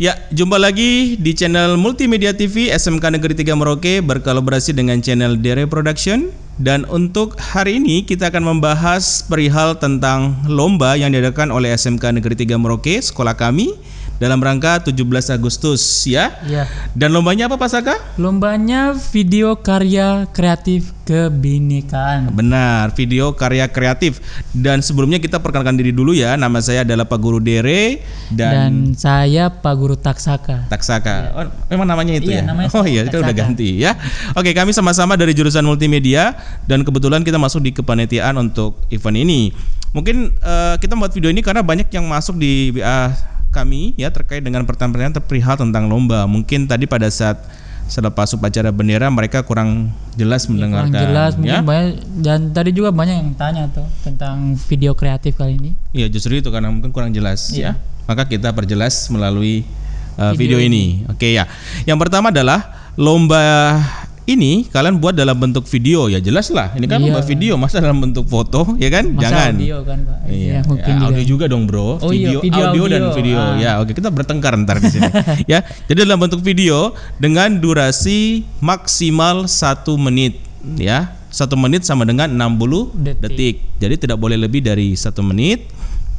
Ya, jumpa lagi di channel Multimedia TV SMK Negeri 3 Merauke berkolaborasi dengan channel Dere Production. Dan untuk hari ini kita akan membahas perihal tentang lomba yang diadakan oleh SMK Negeri 3 Merauke, sekolah kami, dalam rangka 17 Agustus ya. Iya. Dan lombanya apa Pak Saka? Lombanya video karya kreatif kebinekaan. Benar, video karya kreatif. Dan sebelumnya kita perkenalkan diri dulu ya. Nama saya adalah Pak Guru Dere dan saya Pak Guru Taksaka. Taksaka. Oh, memang namanya itu Iya, ya? namanya Oh iya, kita udah ganti ya. Oke, kami sama-sama dari jurusan multimedia dan kebetulan kita masuk di kepanitiaan untuk event ini. Mungkin kita buat video ini karena banyak yang masuk di WA kami ya terkait dengan pertanyaan-pertanyaan perihal tentang lomba. Mungkin tadi pada saat selepas upacara bendera mereka kurang jelas mendengarkan. Kurang jelas, ya? mungkin banyak, dan tadi juga banyak yang tanya tuh tentang video kreatif kali ini. Iya, justru itu karena mungkin kurang jelas Iya. ya. Maka kita perjelas melalui video ini. Oke ya. Yang pertama adalah lomba ini kalian buat dalam bentuk video ya, jelas lah. Ini kan Iya. lomba video, masa dalam bentuk foto ya kan? Masa Jangan. audio kan Pak? Iya, mungkin ya, audio juga dong bro. Oh iya, audio dan video. Ya, oke kita bertengkar ntar di sini. Ya, jadi dalam bentuk video dengan durasi maksimal 1 menit. Ya, 1 menit sama dengan 60 detik. Jadi tidak boleh lebih dari 1 menit,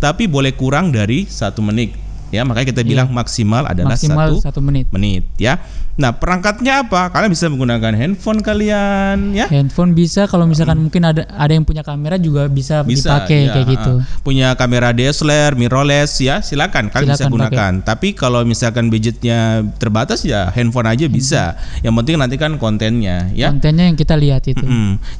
tapi boleh kurang dari 1 menit. Ya, makanya kita bilang maksimal adalah 1 menit. Ya. Nah, perangkatnya apa? Kalian bisa menggunakan handphone kalian, ya. Handphone bisa, kalau misalkan mungkin ada yang punya kamera juga bisa dipakai ya, kayak gitu. Punya kamera DSLR, mirrorless ya, silakan kalian bisa gunakan. Tapi kalau misalkan budgetnya terbatas ya handphone aja bisa. Yang penting nanti kan kontennya ya. Kontennya yang kita lihat itu.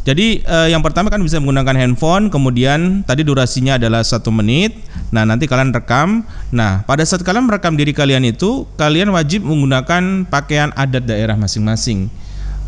Jadi yang pertama kan bisa menggunakan handphone, kemudian tadi durasinya adalah 1 menit. Nah, nanti kalian rekam. Nah, pada saat kalian merekam diri kalian itu, kalian wajib menggunakan pakaian adat daerah masing-masing.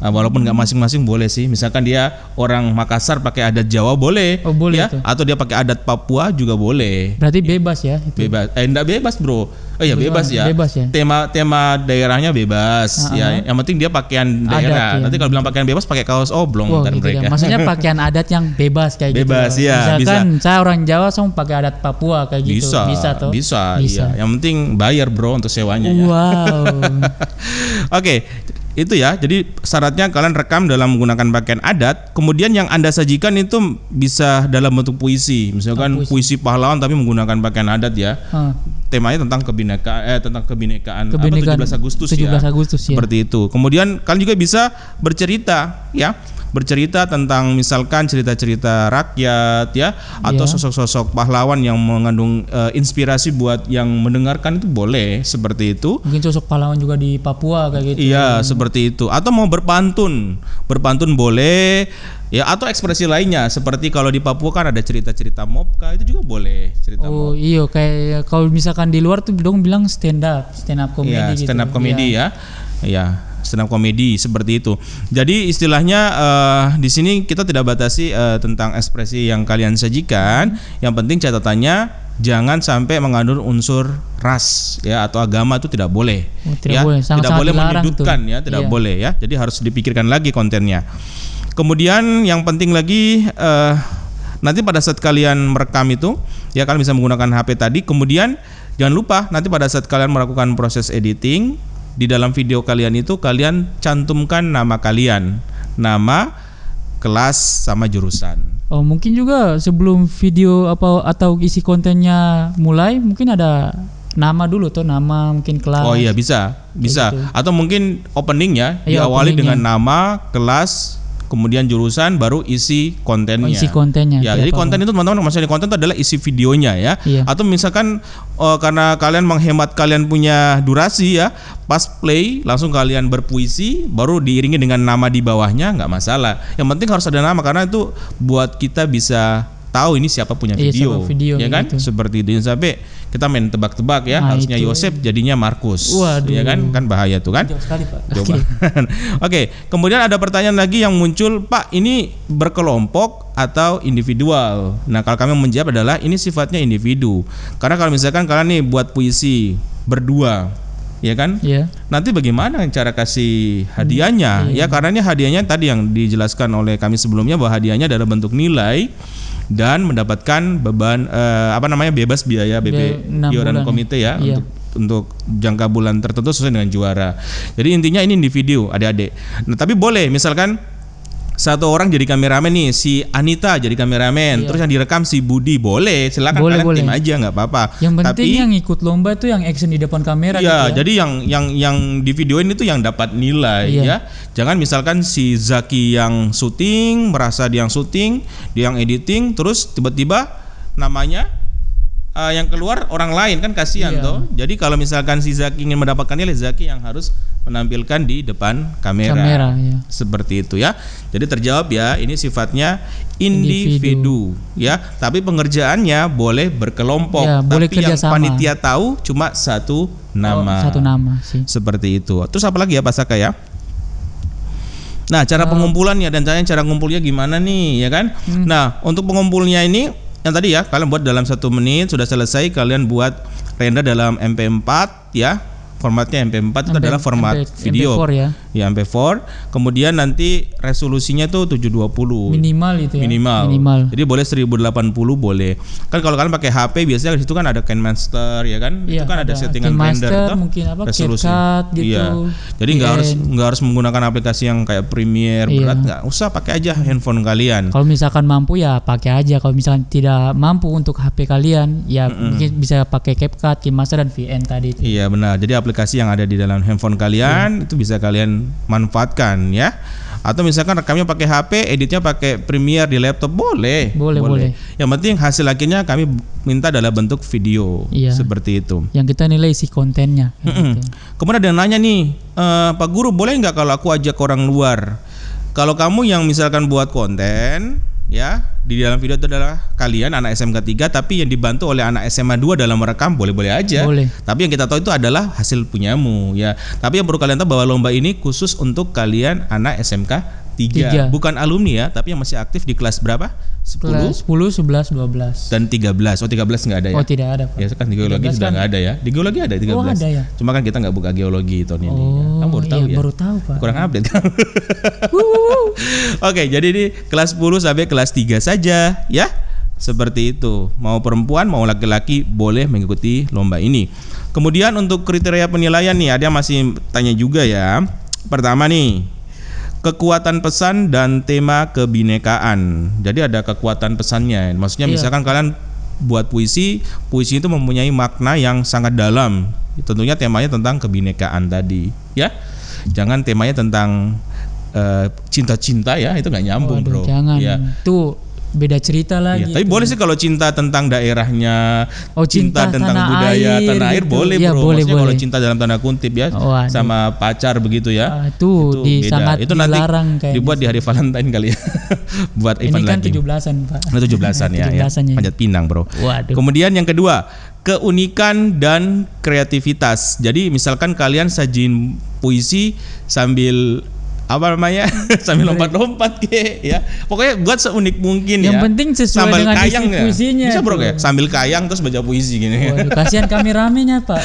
Walaupun nggak masing-masing boleh sih. Misalkan dia orang Makassar pakai adat Jawa boleh, boleh ya. tuh. Atau dia pakai adat Papua juga boleh. Berarti bebas ya? Itu. Bebas. Enggak bebas bro. Oh ya bebas ya. Bebas ya. Tema daerahnya bebas. Ya. Yang penting dia pakaian daerah. Adat, Nanti kalau bilang pakaian bebas pakai kaos oblong ntar gitu mereka. ya. Maksudnya pakaian adat yang bebas kayak bebas, gitu. Ya, misalkan saya orang Jawa sama pakai adat Papua kayak gitu. Bisa tuh. Bisa. Ya. Yang penting bayar bro untuk sewanya. Wow. Ya. Oke. Itu ya, jadi syaratnya kalian rekam dalam menggunakan pakaian adat. Kemudian yang Anda sajikan itu bisa dalam bentuk puisi. Misalkan puisi pahlawan tapi menggunakan pakaian adat ya. Temanya tentang kebinekaan 17 Agustus 17 Agustus ya. Seperti itu. Kemudian kalian juga bisa bercerita ya. Bercerita tentang misalkan cerita-cerita rakyat ya, atau sosok-sosok pahlawan yang mengandung inspirasi buat yang mendengarkan itu boleh seperti itu. Mungkin sosok pahlawan juga di Papua kayak gitu. Iya, seperti itu. Atau mau berpantun boleh ya, atau ekspresi lainnya seperti kalau di Papua kan ada cerita-cerita Mopka, itu juga boleh cerita Mopka. Iya, kayak kalau misalkan di luar tuh dong bilang stand up komedi ya, gitu. stand up komedi ya. Ya, stand up komedi seperti itu. Jadi istilahnya di sini kita tidak batasi tentang ekspresi yang kalian sajikan. Yang penting catatannya jangan sampai mengandung unsur ras ya atau agama, itu tidak boleh. Tidak boleh. Tidak boleh menyudutkan tuh. Ya, tidak boleh ya. Jadi harus dipikirkan lagi kontennya. Kemudian yang penting lagi nanti pada saat kalian merekam itu ya, kalian bisa menggunakan HP tadi. Kemudian jangan lupa nanti pada saat kalian melakukan proses editing, di dalam video kalian itu kalian cantumkan nama kalian, nama, kelas, sama jurusan. Oh, mungkin juga sebelum video atau isi kontennya mulai mungkin ada nama dulu tuh, nama mungkin kelas. Oh iya, bisa. Gitu. Atau mungkin openingnya diawali dengan nama, kelas, kemudian jurusan, baru isi kontennya. Isi kontennya. Ya, jadi konten itu teman-teman, maksudnya konten itu adalah isi videonya ya. Iya. Atau misalkan karena kalian menghemat, kalian punya durasi ya, pas play langsung kalian berpuisi, baru diiringi dengan nama di bawahnya, nggak masalah. Yang penting harus ada nama karena itu buat kita bisa tahu ini siapa punya video, ya kan? Gitu. Seperti itu. Sampai kita main tebak-tebak ya, harusnya Yosef jadinya Markus. Waduh. Ya kan bahaya tuh kan. Jauh sekali, Pak. Coba. Oke, kemudian ada pertanyaan lagi yang muncul, Pak, ini berkelompok atau individual? Nah, kalau kami menjawab adalah ini sifatnya individu. Karena kalau misalkan kalian nih buat puisi berdua, ya kan? Iya. Nanti bagaimana cara kasih hadiahnya? Ya, karena ini hadiahnya tadi yang dijelaskan oleh kami sebelumnya bahwa hadiahnya adalah bentuk nilai dan mendapatkan beban bebas biaya BP iuran komite ya, untuk untuk jangka bulan tertentu sesuai dengan juara. Jadi intinya ini individu adik-adik. Nah, tapi boleh misalkan satu orang jadi kameramen nih, si Anita jadi kameramen, terus yang direkam si Budi, boleh, silakan kalian tim aja nggak apa-apa. Yang penting yang ikut lomba itu yang action di depan kamera. Iya, gitu ya. jadi yang di videoin itu yang dapat nilai ya. Jangan misalkan si Zaki yang syuting, merasa dia yang syuting, dia yang editing, terus tiba-tiba namanya yang keluar orang lain, kan kasihan toh. Jadi kalau misalkan si Zaki ingin mendapatkan nilai, Zaki yang harus menampilkan di depan kamera ya. Seperti itu ya. Jadi terjawab ya, ini sifatnya individu ya. Tapi pengerjaannya boleh berkelompok ya, boleh tapi yang panitia tahu cuma satu nama. Satu nama sih. Seperti itu. Terus apa lagi ya Pak Saka ya? Nah, cara pengumpulannya dan cara ngumpulnya gimana nih ya kan? Nah, untuk pengumpulnya ini yang tadi ya, kalian buat dalam 1 menit, sudah selesai kalian buat render dalam MP4 ya. Formatnya MP4 itu adalah format video. MP4 ya. Ya, MP4. Kemudian nanti resolusinya tuh 720. Minimal itu ya. Minimal. Jadi boleh 1080 boleh. Kan kalau kalian pakai HP biasanya di situ kan ada KineMaster ya kan? Iya, itu kan ada settingan KineMaster, render toh, mungkin resolusi. CapCut gitu. Iya. Jadi nggak harus menggunakan aplikasi yang kayak Premiere berat, nggak usah, pakai aja handphone kalian. Kalau misalkan mampu ya pakai aja. Kalau misalkan tidak mampu untuk HP kalian ya mungkin bisa pakai CapCut, KineMaster dan VN tadi itu. Iya benar. Jadi aplikasi yang ada di dalam handphone kalian itu bisa kalian manfaatkan ya. Atau misalkan rekamnya pakai HP, editnya pakai Premiere di laptop, boleh. Yang penting hasil akhirnya kami minta adalah bentuk video. Seperti itu. Yang kita nilai isi kontennya. Gitu. Kemudian ada yang nanya nih, Pak Guru boleh nggak kalau aku ajak orang luar? Kalau kamu yang misalkan buat konten ya, di dalam video itu adalah kalian anak SMK 3 tapi yang dibantu oleh anak SMA 2 dalam merekam, boleh-boleh aja. Tapi yang kita tahu itu adalah hasil punyamu ya. Tapi yang perlu kalian tahu bahwa lomba ini khusus untuk kalian anak SMK 3. Bukan alumni ya, tapi yang masih aktif di kelas berapa? 10, 11, 12 dan 13. Oh 13 nggak ada ya? Oh tidak ada Pak. Ya kan di geologi sudah nggak ada ya. Di geologi ada 13. Oh ada ya. Cuma kan kita nggak buka geologi tahun ini. Kamu baru tahu ya? Baru tahu Pak. Kurang update kan? Oke, jadi di kelas 10 sampai kelas 3 saja ya. Seperti itu. Mau perempuan mau laki-laki boleh mengikuti lomba ini. Kemudian untuk kriteria penilaian nih, ada yang masih tanya juga ya. Pertama nih, kekuatan pesan dan tema kebinekaan. Jadi ada kekuatan pesannya. Maksudnya misalkan kalian buat puisi itu mempunyai makna yang sangat dalam. Tentunya temanya tentang kebinekaan tadi, ya. Jangan temanya tentang cinta-cinta ya, itu nggak nyambung, bro. Jangan. Ya. Itu beda cerita lagi. Tapi boleh sih kalau cinta tentang daerahnya, cinta tentang budaya tanah air gitu. Boleh ya, bro. Maksudnya kalau boleh. cinta dalam tanda kutip ya, sama pacar begitu ya. Itu sangat itu nanti dilarang kayaknya. Dibuat di hari Valentine kali ya. Buat event lagi. Ini kan 17-an Pak. 17-an ya. Panjat Pinang bro. Waduh. Kemudian yang kedua, keunikan dan kreativitas. Jadi misalkan kalian sajin puisi sambil sambil lompat-lompat ya. Pokoknya buat seunik mungkin yang penting sesuai sambil dengan kayang isi puisinya. Bisa bro ya, sambil kayang terus baca puisi gini. Waduh, kasihan kameramennya Pak.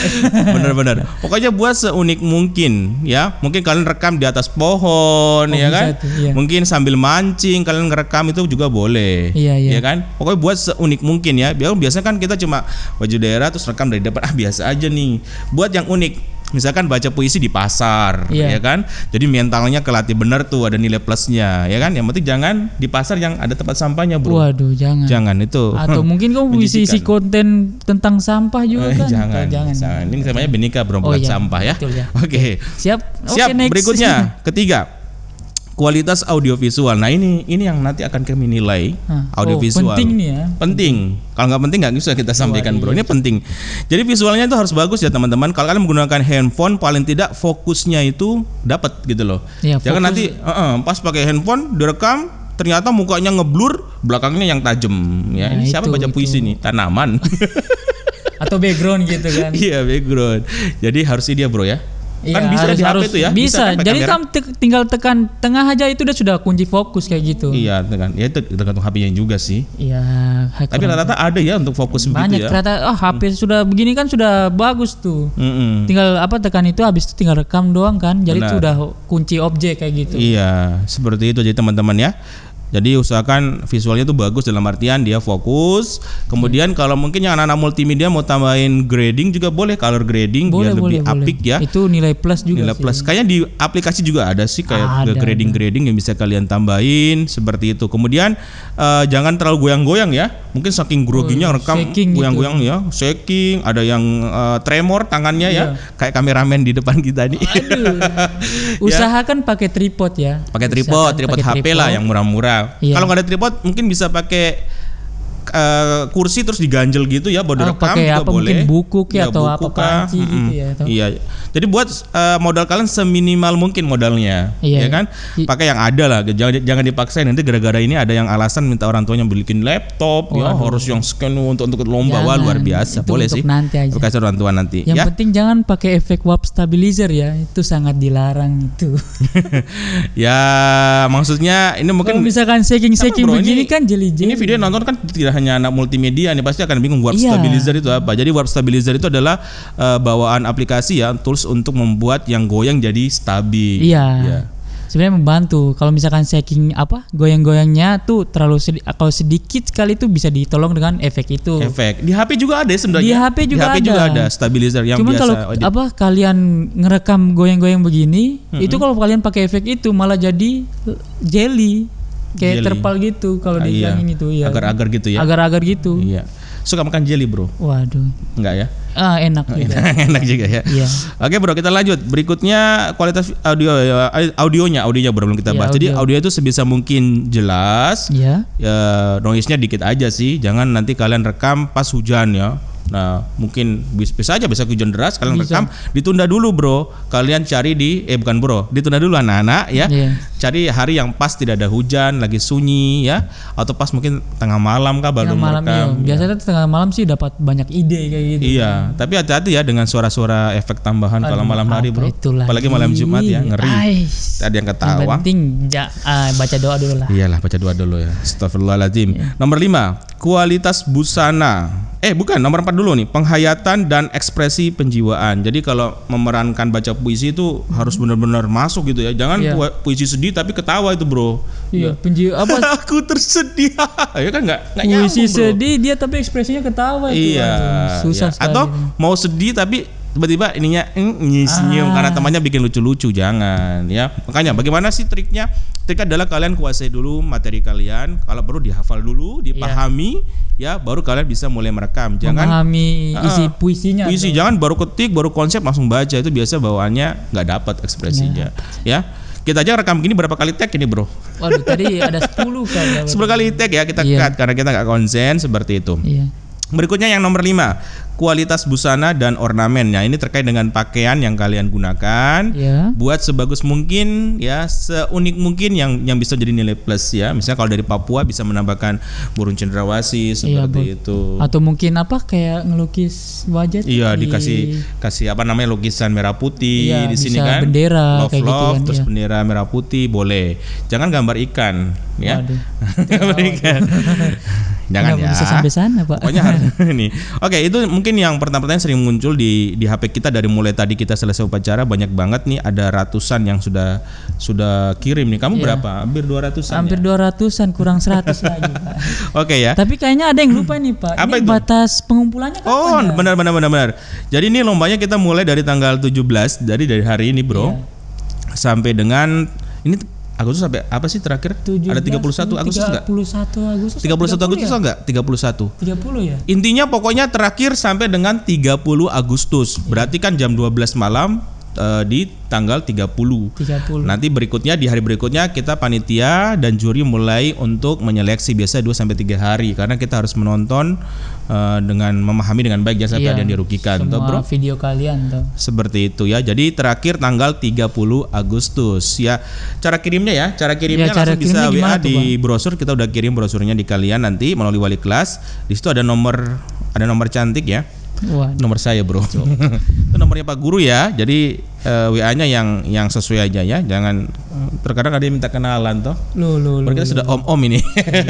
Bener-bener. Pokoknya buat seunik mungkin ya. Mungkin kalian rekam di atas pohon ya kan. Mungkin sambil mancing kalian ngerekam itu juga boleh. Ya kan. Pokoknya buat seunik mungkin ya. Biasanya kan kita cuma baju daerah terus rekam dari depan, biasa aja nih. Buat yang unik. Misalkan baca puisi di pasar, ya kan, jadi mentalnya kelatih bener tuh, ada nilai plusnya, ya kan. Yang penting jangan di pasar yang ada tempat sampahnya, bro. Waduh, jangan itu. Atau mungkin kamu isi konten tentang sampah juga kan? Jangan. Ini namanya Benika, bro, bukan sampah ya. Oke. Siap. Berikutnya, ketiga. Kualitas audiovisual. Nah ini yang nanti akan kami nilai. Audiovisual. Penting nih ya. Penting. Kalau nggak penting nggak bisa kita sampaikan, bro. Ini penting. Jadi visualnya itu harus bagus ya teman-teman. Kalau kalian menggunakan handphone, paling tidak fokusnya itu dapat gitu loh. Jangan nanti pas pakai handphone direkam ternyata mukanya ngeblur, belakangnya yang tajam. Ya ini siapa baca puisi nih? Tanaman. Atau background gitu kan? Iya background. Jadi harus dia bro ya. Kan bisa di HP itu ya. Bisa. Jadi kamu tinggal tekan tengah aja itu sudah kunci fokus kayak gitu. Iya, tekan. Ya itu tergantung HP-nya juga sih. Iya. Tapi rata-rata ada ya untuk fokus begitu ya. Banyak ternyata HP sudah begini kan sudah bagus tuh. Tinggal tekan itu, habis itu tinggal rekam doang kan. Jadi itu udah kunci objek kayak gitu. Iya, seperti itu jadi teman-teman ya. Jadi usahakan visualnya tuh bagus dalam artian dia fokus. Kemudian kalau mungkin yang anak-anak multimedia mau tambahin grading juga boleh, color grading biar lebih apik ya. Itu nilai plus juga. Nilai plus. Kayaknya di aplikasi juga ada sih kayak grading-grading yang bisa kalian tambahin seperti itu. Kemudian jangan terlalu goyang-goyang ya. Mungkin saking groginya rekam goyang-goyang gitu. Ya, shaking, ada yang tremor tangannya ya, kayak kameramen di depan kita nih. Usahakan pakai tripod ya. Pakai tripod HP lah yang murah-murah. Kalau nggak ada tripod mungkin bisa pakai kursi terus diganjel gitu ya, baru direkam pakai juga apa, boleh. Mungkin buku atau apa panci gitu ya. Iya. Jadi buat modal kalian seminimal mungkin modalnya, ya kan? Pakai yang ada lah, jangan dipaksain nanti gara-gara ini ada yang alasan minta orang tuanya beliin laptop, ya harus yang scan untuk lomba. Wah, luar biasa. Itu boleh untuk sih. Nanti aja. Kasih orang tua nanti. Yang penting jangan pakai efek warp stabilizer ya, itu sangat dilarang itu. Ya maksudnya ini mungkin kalau misalkan shaking begini kan jeli-jeli. Ini video nonton kan tidak hanya anak multimedia nih, pasti akan bingung warp stabilizer itu apa. Jadi warp stabilizer itu adalah bawaan aplikasi ya, tools untuk membuat yang goyang jadi stabil. Iya. Sebenarnya membantu. Kalau misalkan shaking goyang-goyangnya tuh terlalu kalau sedikit sekali itu bisa ditolong dengan efek itu. Efek. Di HP juga ada sebenarnya. Di HP juga ada stabilizer yang cuman biasa. Kalau kalian ngerekam goyang-goyang begini, itu kalau kalian pakai efek itu malah jadi jelly. Kayak terpal gitu kalau dibilangin itu ya. Agar-agar gitu ya. Agar-agar gitu. Iya. Suka makan jelly, Bro? Waduh. Enggak ya? Enak juga. Enak juga ya. Iya. Oke, Bro, kita lanjut. Berikutnya kualitas audionya Bro, belum kita bahas. Jadi audio itu sebisa mungkin jelas. Iya. Ya, noise-nya dikit aja sih. Jangan nanti kalian rekam pas hujan ya. Nah, mungkin bisa aja hujan deras kalian rekam, ditunda dulu, Bro. Kalian cari ditunda dulu anak-anak ya. Cari hari yang pas tidak ada hujan, lagi sunyi ya, atau pas mungkin tengah malam kah baru merekam. Biasanya tengah malam sih dapat banyak ide kayak gitu. Iya, tapi hati-hati ya dengan suara-suara efek tambahan kalau malam hari, Bro. Apalagi malam Jumat ya, ngeri. Ada yang ketawa. Yang penting baca doa dulu lah. Iyalah, baca doa dulu ya. Astagfirullahaladzim. Nomor 5, kualitas busana. Nomor 4 dulu nih, penghayatan dan ekspresi penjiwaan. Jadi kalau memerankan baca puisi itu harus benar-benar masuk gitu ya. Jangan puisi sedih tapi ketawa itu, Bro. Iya, aku tersedih. Ya kan enggak nyambung, puisi Bro. sedih dia tapi ekspresinya ketawa itu. Iya. Susah sekali. Atau mau sedih tapi tiba-tiba ininya senyum karena temannya bikin lucu-lucu, jangan ya. Makanya bagaimana sih triknya? Triknya adalah kalian kuasai dulu materi kalian, kalau perlu dihafal dulu, dipahami ya, baru kalian bisa mulai merekam. Jangan memahami isi puisinya. Puisi jangan baru ketik, baru konsep langsung baca, itu biasa bawaannya nggak dapat ekspresinya. Ya. Kita aja rekam gini berapa kali tag ini, Bro? Waduh, tadi ada 10 kali. 10 kali tag ya, kita cut karena kita nggak konsen seperti itu. Iya. Berikutnya yang nomor 5, kualitas busana dan ornamen. Nah, ini terkait dengan pakaian yang kalian gunakan. Buat sebagus mungkin ya, seunik mungkin yang bisa jadi nilai plus ya. Misalnya kalau dari Papua bisa menambahkan burung cendrawasih seperti itu. Atau mungkin kayak ngelukis wajah. Iya, dikasih lukisan merah putih di sini kan. Bendera love kayak gitu kan. Terus bendera merah putih boleh. Jangan gambar ikan ya. Gambar ikan. Jangan ya. Bisa sampai sana, Pak. Pokoknya harus ini. Oke, itu mungkin yang pertama-tama sering muncul di HP kita dari mulai tadi kita selesai upacara, banyak banget nih, ada ratusan yang sudah kirim nih. Kamu berapa? Hampir 200-an. Hampir 200-an, kurang 100 lagi, Pak. Oke ya. Tapi kayaknya ada yang lupa nih, Pak. Apa ini itu? Batas pengumpulannya kapan? Benar. Jadi ini lombanya kita mulai dari tanggal 17, dari hari ini, Bro. Sampai dengan ini Agustus sampai apa sih terakhir? 17, ada 31 Agustus enggak? 31 Agustus. 31 Agustus enggak? 31. 30 ya? Intinya pokoknya terakhir sampai dengan 30 Agustus. Berarti kan jam 12 malam di tanggal 30. Nanti berikutnya di hari berikutnya kita panitia dan juri mulai untuk menyeleksi, biasa 2 sampai 3 hari karena kita harus menonton dengan memahami dengan baik jasa yang dirugikan, semua Bro. Video kalian tuh. Seperti itu ya. Jadi terakhir tanggal 30 Agustus ya. Cara kirimnya langsung bisa WA di brosur, kita udah kirim brosurnya di kalian nanti melalui wali kelas. Di situ ada nomor cantik ya. Nomor saya, Bro. Itu nomornya Pak Guru ya. Jadi WA-nya yang sesuai aja ya. Jangan terkadang ada yang minta kenalan toh. Kita sudah om ini.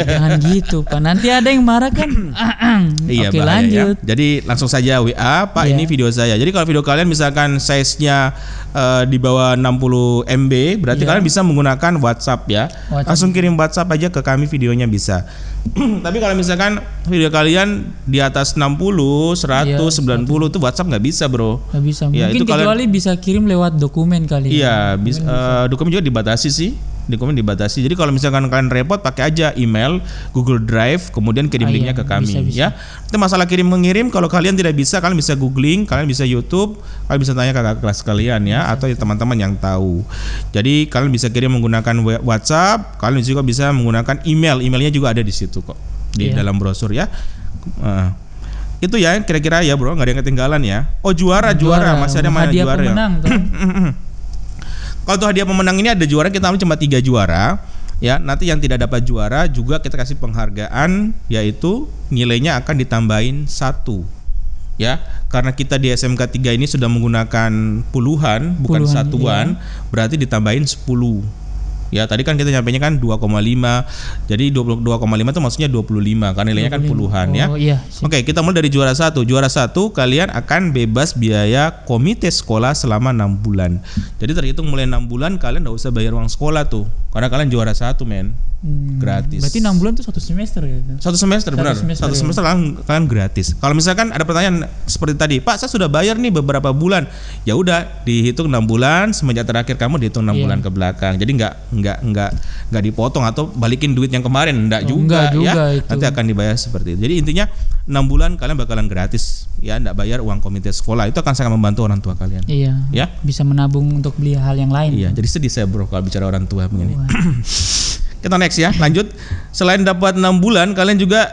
Jangan gitu Pak. Nanti ada yang marah kan. Iya, Oke, lanjut. Ya. Jadi langsung saja WA, Pak, ini video saya. Jadi kalau video kalian misalkan size-nya di bawah 60 MB, berarti kalian bisa menggunakan WhatsApp ya. Langsung kirim WhatsApp aja ke kami, videonya bisa. Tapi kalau misalkan video kalian di atas 60, 100, 90 itu WhatsApp nggak bisa, bro. Nggak bisa. Ya, mungkin kecuali bisa kirim lewat dokumen kali. Iya, bisa. Dokumen juga dibatasi sih. Dokumen dibatasi. Jadi kalau misalkan kalian repot, pakai aja email, Google Drive, kemudian kirim linknya ke kami. Bisa. Ya. Itu masalah kirim mengirim. Kalau kalian tidak bisa, kalian bisa googling, kalian bisa YouTube, kalian bisa tanya ke kakak kelas kalian ya, atau teman-teman yang tahu. Jadi kalian bisa kirim menggunakan WhatsApp, kalian juga bisa menggunakan email. Emailnya juga ada di situ kok, di dalam brosur ya. Itu ya kira-kira ya bro, nggak ada yang ketinggalan ya. Oh juara masih ada mana juara ya. Kalau tuh hadiah pemenang ini ada juara, kita ambil cuma 3 juara ya. Nanti yang tidak dapat juara juga kita kasih penghargaan, yaitu nilainya akan ditambahin 1 ya. Karena kita di SMK 3 ini sudah menggunakan puluhan bukan satuan, berarti ditambahin 10. Ya, tadi kan kita nyampainya kan 2,5. Jadi 22,5 itu maksudnya 25 karena nilainya kan puluhan ya. Iya, Oke, kita mulai dari juara 1. Juara 1 kalian akan bebas biaya komite sekolah selama 6 bulan. Jadi terhitung mulai 6 bulan kalian enggak usah bayar uang sekolah tuh. Karena kalian juara 1, men. Gratis. Berarti 6 bulan itu 1 semester ya? 1 semester benar. 1 semester kalian gratis. Kalau misalkan ada pertanyaan seperti tadi, Pak, saya sudah bayar nih beberapa bulan. Ya udah, dihitung 6 bulan, semenjak terakhir kamu dihitung 6 bulan ke belakang. Jadi enggak dipotong atau balikin duit yang kemarin, enggak juga ya. Itu. Nanti akan dibayar seperti itu. Jadi intinya 6 bulan kalian bakalan gratis ya, enggak bayar uang komite sekolah. Itu akan sangat membantu orang tua kalian. Iya. Ya. Bisa menabung untuk beli hal yang lain. Iya, jadi sedih saya bro kalau bicara orang tua begini. Kita next ya, lanjut. Selain dapat 6 bulan, kalian juga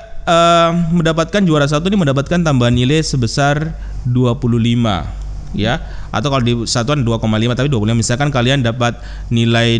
mendapatkan juara 1 ini mendapatkan tambahan nilai sebesar 25 ya. Atau kalau di satuan 2,5 tapi 25. Misalkan kalian dapat nilai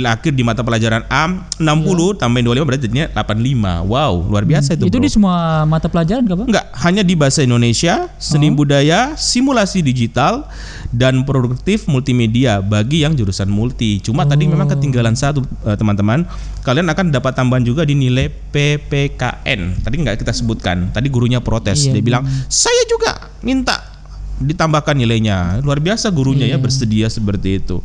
akhir di mata pelajaran A 60 tambahin 25 berarti jadinya 85. Wow, luar biasa itu. Itu bro. Di semua mata pelajaran enggak, Pak? Enggak, hanya di bahasa Indonesia, seni budaya, simulasi digital dan produktif multimedia bagi yang jurusan multi. Cuma tadi memang ketinggalan satu teman-teman. Kalian akan dapat tambahan juga di nilai PPKN. Tadi enggak kita sebutkan. Tadi gurunya protes. Dia bilang, "Saya juga minta ditambahkan nilainya." Luar biasa gurunya ya bersedia seperti itu.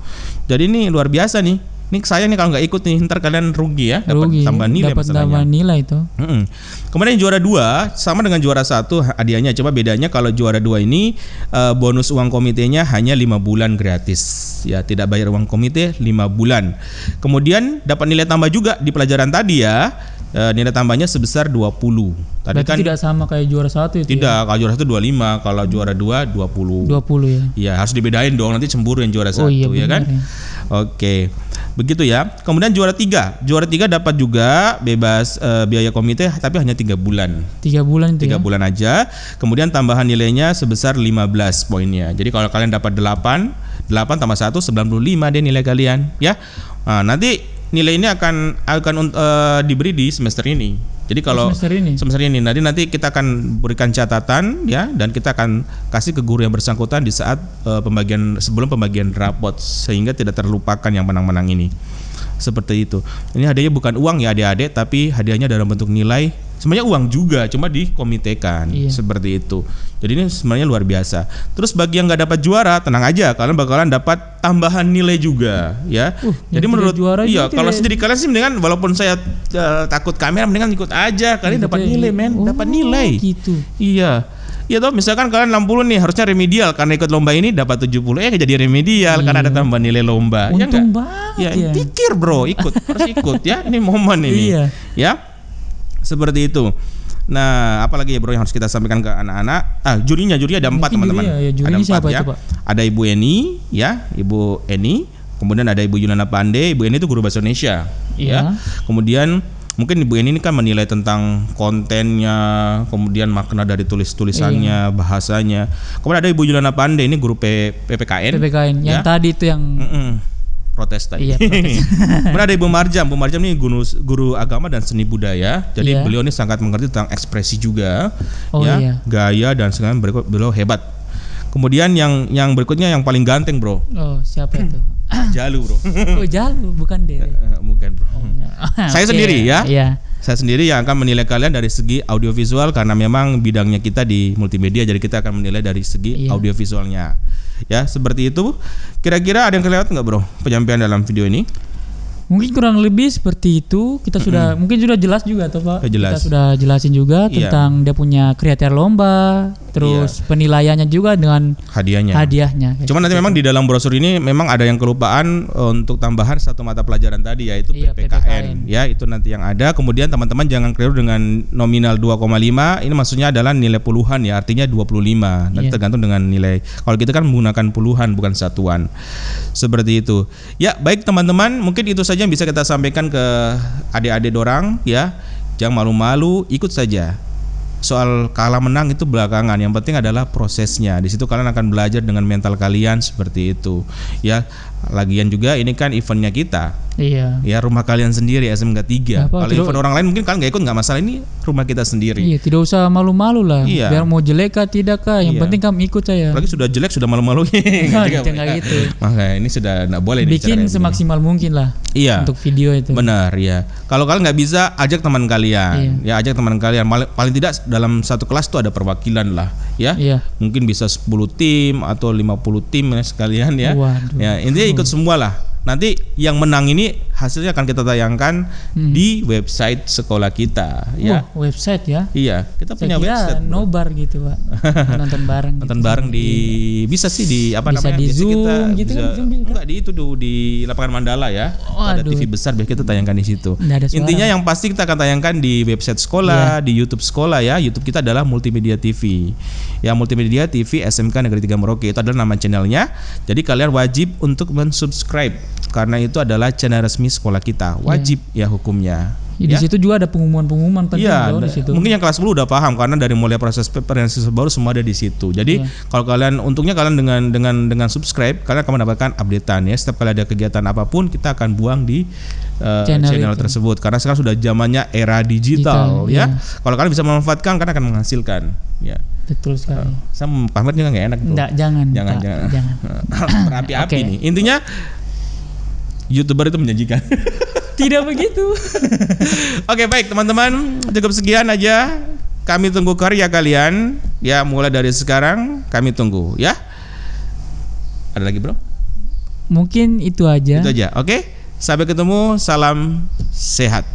Jadi ini luar biasa nih. Ini saya nih kalau nggak ikut nih ntar kalian rugi ya, dapat tambahan nilai dapat tambahan nilai itu. Kemudian juara 2 sama dengan juara 1 hadiahnya. Coba bedanya kalau juara 2 ini bonus uang komitenya hanya 5 bulan gratis. Ya, tidak bayar uang komite 5 bulan. Kemudian dapat nilai tambah juga di pelajaran tadi ya. Nilai tambahnya sebesar 20. Tadi berarti kan tidak sama kayak juara 1 itu. Tidak, kalau juara 1 25, kalau juara 2 20. 20 ya. Iya, harus dibedain dong, nanti cemburu yang juara 1 ya kan? Ya. Oke. Begitu ya. Kemudian juara 3. Juara 3 dapat juga bebas biaya komite tapi hanya 3 bulan. 3 bulan itu 3 bulan aja. Kemudian tambahan nilainya sebesar 15 poinnya. Jadi kalau kalian dapat 8 tambah 1 95 deh nilai kalian ya. Nah, nanti nilai ini akan diberi di semester ini. Jadi kalau semester ini nanti kita akan berikan catatan ya, dan kita akan kasih ke guru yang bersangkutan di saat sebelum pembagian rapot sehingga tidak terlupakan yang menang-menang ini. Seperti itu. Ini hadiahnya bukan uang ya adik-adik, tapi hadiahnya dalam bentuk nilai. Sebenarnya uang juga, cuma dikomitekan seperti itu. Jadi ini sebenarnya luar biasa. Terus bagi yang nggak dapat juara, tenang aja, kalian bakalan dapat tambahan nilai juga, ya. Jadi menurut kalau sendiri kalian sih mendingan, walaupun saya takut kamera, mendingan ikut aja. Kalian dapat nilai, dapat nilai. Gitu. Iya. Ya toh, misalkan kalian 60 nih, harusnya remedial, karena ikut lomba ini dapat 70, jadi remedial karena ada tambahan nilai lomba. Untung banget ya. Pikir bro, harus ikut ya. Ini momen ini. Ya. Seperti itu. Nah, apalagi ya bro yang harus kita sampaikan ke anak-anak? Jurinya ada 4 teman-teman. Ada 4 siapa ya. itu, Pak? Ada Ibu Eni, ya, Ibu Eni. Kemudian ada Ibu Yunana Pandey. Ibu Eni itu guru bahasa Indonesia. Ya. Kemudian mungkin Ibu Eni ini kan menilai tentang kontennya, kemudian makna dari tulisannya, bahasanya. Kemudian ada Ibu Yunana Pandey, ini guru PPKN. Yang tadi itu yang protes tadi. Kemudian ada Ibu Marjam. Bu Marjam ini guru agama dan seni budaya. Jadi beliau ini sangat mengerti tentang ekspresi juga, gaya dan segala beliau hebat. Kemudian yang berikutnya yang paling ganteng, Bro. Oh, siapa itu? Jalu, Bro. Oh, Jalu, bukan Dere. Bukan, Bro. Saya sendiri ya. Iya. Saya sendiri yang akan menilai kalian dari segi audiovisual karena memang bidangnya kita di multimedia, jadi kita akan menilai dari segi audiovisualnya. Ya, seperti itu. Kira-kira ada yang kelewat nggak, Bro, penyampaian dalam video ini? Mungkin kurang lebih seperti itu. Kita sudah mungkin sudah jelas juga toh Pak. Jelas. Kita sudah jelasin juga tentang dia punya kriteria lomba, terus penilaiannya juga dengan hadiahnya. Cuman nanti memang di dalam brosur ini memang ada yang kelupaan untuk tambahan satu mata pelajaran tadi, yaitu PPKN. Ya, itu nanti yang ada. Kemudian teman-teman jangan keliru dengan nominal 2,5. Ini maksudnya adalah nilai puluhan ya, artinya 25. Nanti tergantung dengan nilai. Kalau kita kan menggunakan puluhan bukan satuan. Seperti itu. Ya, baik teman-teman, mungkin itu saja yang bisa kita sampaikan ke adik-adik dorang ya. Jangan malu-malu, ikut saja. Soal kalah menang itu belakangan, yang penting adalah prosesnya. Di situ kalian akan belajar dengan mental kalian seperti itu. Ya, lagian juga ini kan eventnya kita. Iya. Ya, rumah kalian sendiri SMK 3. Kalau event orang lain mungkin kalian nggak ikut nggak masalah, ini rumah kita sendiri. Iya, tidak usah malu-malu lah. Iya. Biar mau jelek kah tidak kah, yang penting kamu ikut saya. Lagi sudah jelek sudah malu-maluin. Jangan gitu. Makanya ini sudah nggak boleh. Bikin semaksimal mungkin lah. Iya. Untuk video itu. Benar ya. Kalau kalian nggak bisa, ajak teman kalian. Ya, ajak teman kalian. Paling tidak dalam satu kelas tuh ada perwakilan lah. Ya. Iya. Mungkin bisa 10 tim atau 50 tim ya sekalian ya. Waduh. Ya, intinya ikut semua lah. Nanti yang menang ini hasilnya akan kita tayangkan di website sekolah kita ya. Website ya? Iya, kita punya website. Nobar gitu, Pak. Nonton bareng. Nonton bareng di bisa sih di apa bisa namanya? Di Zoom gitu bisa, kan? Enggak di itu di lapangan Mandala ya. Ada TV besar biar kita tayangkan di situ. Intinya yang pasti kita akan tayangkan di website sekolah, di YouTube sekolah ya. YouTube kita adalah Multimedia TV. Ya, Multimedia TV SMK Negeri 3 Merauke, itu adalah nama channelnya. Jadi kalian wajib untuk mensubscribe karena itu adalah channel resmi sekolah kita, wajib ya hukumnya. Di situ juga ada pengumuman penting di situ. Mungkin yang kelas 10 udah paham karena dari mulai proses paper dan siswa baru semua ada di situ. Jadi kalau kalian untungnya kalian dengan subscribe kalian akan mendapatkan updatean ya. Setiap kali ada kegiatan apapun kita akan buang di channel tersebut karena sekarang sudah zamannya era digital ya. Kalau kalian bisa memanfaatkan kalian akan menghasilkan ya. Betul sekali. Saya pamer juga nggak enak. Enggak, jangan. Berapi-api nih. Intinya YouTuber itu menjanjikan. Tidak begitu. Oke, baik teman-teman, cukup sekian aja. Kami tunggu karya kalian. Ya, mulai dari sekarang kami tunggu ya. Ada lagi, Bro? Mungkin itu aja. Itu aja. Oke. Sampai ketemu. Salam sehat.